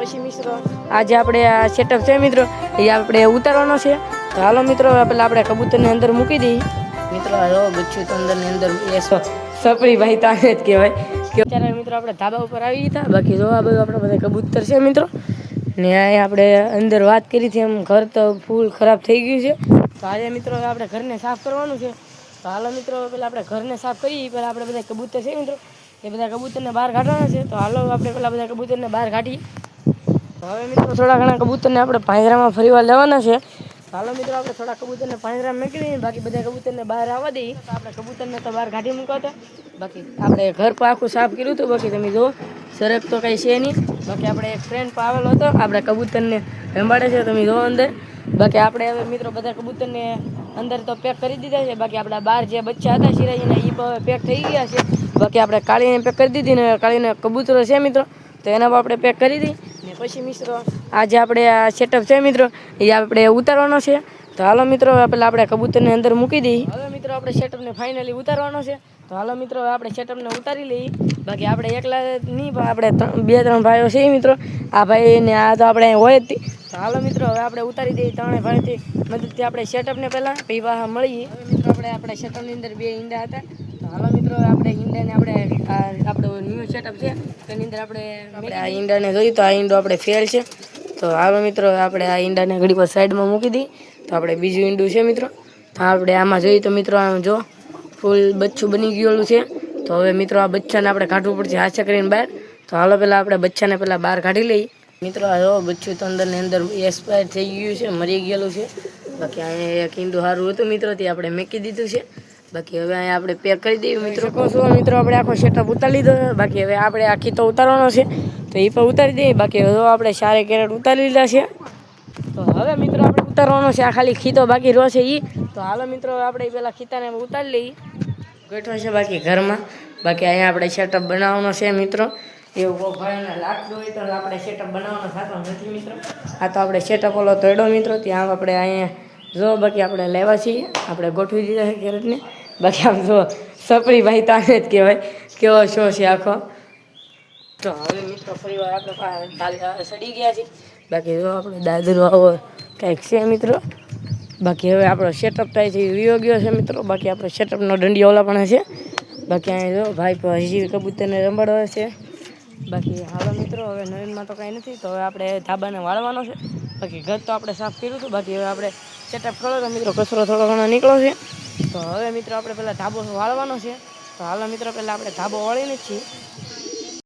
પછી મિત્રો આજે આપણે આ સેટઅપ છે મિત્રો એ આપણે ઉતારવાનો છે. તો હાલો મિત્રો પેલા આપણે કબૂતરને અંદર મૂકી દઈએ. મિત્રો આ બચ્ચું તો અંદરની અંદર સપરી ભાઈ તાને જ કહેવાય કે અત્યારે મિત્રો આપણે ધાબા ઉપર આવી ગયા. બાકી જો આ બધું આપણા બધા કબૂતર છે મિત્રો ને અહીંયા આપણે અંદર વાત કરી હતી એમ ઘર તો ફૂલ ખરાબ થઈ ગયું છે. તો આજે મિત્રો આપણે ઘરને સાફ કરવાનું છે. તો હાલો મિત્રો પેલા આપણે ઘરને સાફ કરીએ. પહેલાં આપણે બધા કબૂતર છે મિત્રો એ બધા કબૂતરને બહાર કાઢવાના છે. તો હાલો આપણે પેલા બધા કબૂતરને બહાર કાઢીએ. તો હવે મિત્રો થોડા ઘણા કબૂતરને આપણે પાંજરામાં ફરીવાર લેવાના છે. હાલો મિત્રો આપણે થોડા કબૂતરને પાંજરામાં મૂકી દઈએ. બાકી બધા કબૂતરને બહાર આવવા દઈએ. તો આપણે કબૂતરને તો બહાર કાઢી મૂકાતા. બાકી આપણે ઘર પર આખું સાફ કર્યું હતું. બાકી તમે જુઓ સરક તો કંઈ છે નહીં. બાકી આપણે એક ફ્રેન્ડ પર આવેલો હતો આપણે કબૂતરને રંબાડે છે તમે જુઓ અંદર. બાકી આપણે હવે મિત્રો બધા કબૂતરને અંદર તો પેક કરી દીધા છે. બાકી આપણા બહાર જે બચ્ચા હતા સિરાજીના એ હવે પેક થઈ ગયા છે. બાકી આપણે કાળીને પેક કરી દીધી ને કાળીને કબૂતરો છે મિત્રો તો એના પર આપણે પેક કરી દઈએ. ને પછી મિત્રો આજે આપણે આ સેટઅપ છે મિત્રો એ આપણે ઉતારવાનો છે. તો હાલો મિત્રો પહેલાં આપણે કબૂતરને અંદર મૂકી દઈએ. હવે મિત્રો આપણે સેટઅપને ફાઇનલી ઉતારવાનો છે. તો હાલો મિત્રો આપણે સેટઅપને ઉતારી લઈએ. બાકી આપણે એકલા નહીં પણ આપણે 2-3 ભાઈઓ છે મિત્રો. આ ભાઈ ને આ તો આપણે હોય જ. તો હાલો મિત્રો હવે આપણે ઉતારી દઈએ. 3 ભાઈથી મદદથી આપણે સેટઅપને પહેલાં પછી પાછા મળીએ. હવે મિત્રો આપણે સેટઅપની અંદર 2 ઈંડા હતા. તો હાલો મિત્રો આપણે ઈંડાને આપણું ન્યૂ સેટઅપ છે તેની અંદર આપણે આ ઈંડાને જોઈએ તો આ ઈંડો આપણે ફેલ છે. તો હાલો મિત્રો આપણે આ ઈંડાને ઘડી પર સાઈડમાં મૂકી દઈએ. તો આપણે બીજું ઈંડું છે મિત્રો. તો આપણે આમાં જોઈએ તો મિત્રો આમ જો ફૂલ બચ્ચું બની ગયેલું છે. તો હવે મિત્રો આ બચ્ચાને આપણે કાઢવું પડશે હાથે કરીને બહાર. તો હાલો પહેલાં આપણે બચ્ચાને પહેલાં બહાર કાઢી લઈએ. મિત્રો આ જો બચ્ચું તો અંદરની અંદર એક્સપાયર થઈ ગયું છે મરી ગયેલું છે. બાકી અહીંયા એક ઈંડું સારું હતું મિત્રો તે આપણે મૂકી દીધું છે. બાકી હવે અહીંયા આપણે પેક કરી દઈએ મિત્રો. મિત્રો આપણે આખો સેટઅપ ઉતારી લીધો. બાકી હવે આપણે આખી તો ઉતારવાનો છે તો એ પણ ઉતારી દઈએ. બાકી હવે આપણે 4 કેરેટ ઉતારી લીધા છે. તો હવે મિત્રો આપણે ઉતારવાનો છે આ ખાલી ખીતો બાકી રહ્યો છે એ. તો હાલો મિત્રો આપણે પેલા ખીતાને ઉતારી લઈએ. બેઠો છે બાકી ઘરમાં. બાકી અહીંયા આપણે સેટઅપ બનાવવાનો છે મિત્રો. એવું કોઈ ભાઈને લાગતું હોય તો આપણે સેટઅપ બનાવવાનો થતો નથી મિત્રો. આ તો આપણે સેટઅપ ઓલો તોડ્યો મિત્રો ત્યાં આપણે અહીંયા જો બાકી આપણે લેવા છીએ આપણે ગોઠવી દીધા છે કેરેટને. બાકી આમ જો સપરી ભાઈ તાને જ કહેવાય કેવો શો છે આખો. તો હવે મિત્રો ફરી વાર આપણે સડી ગયા છીએ. બાકી જો આપણે દાદરો આવો કંઈક છે મિત્રો. બાકી હવે આપણો સેટઅપ થાય છે વિયો ગયો છે મિત્રો. બાકી આપણો સેટઅપનો દંડિયો ઓલા પણ છે. બાકી અહીંયા જો ભાઈ પર હજી કબૂતરને રંબાડવા છે. બાકી હાલો મિત્રો હવે નવીનમાં તો કાંઈ નથી. તો હવે આપણે ધાબાને વાળવાનો છે. બાકી ઘર તો આપણે સાફ કર્યું હતું. બાકી હવે આપણે સેટઅપ કરો તો મિત્રો કચરો થોડો ઘણો નીકળો છે. તો હવે મિત્રો આપણે પહેલાં ધાબો વાળવાનો છે. તો હાલો મિત્રો પહેલાં આપણે ધાબો વાળીને જ છીએ.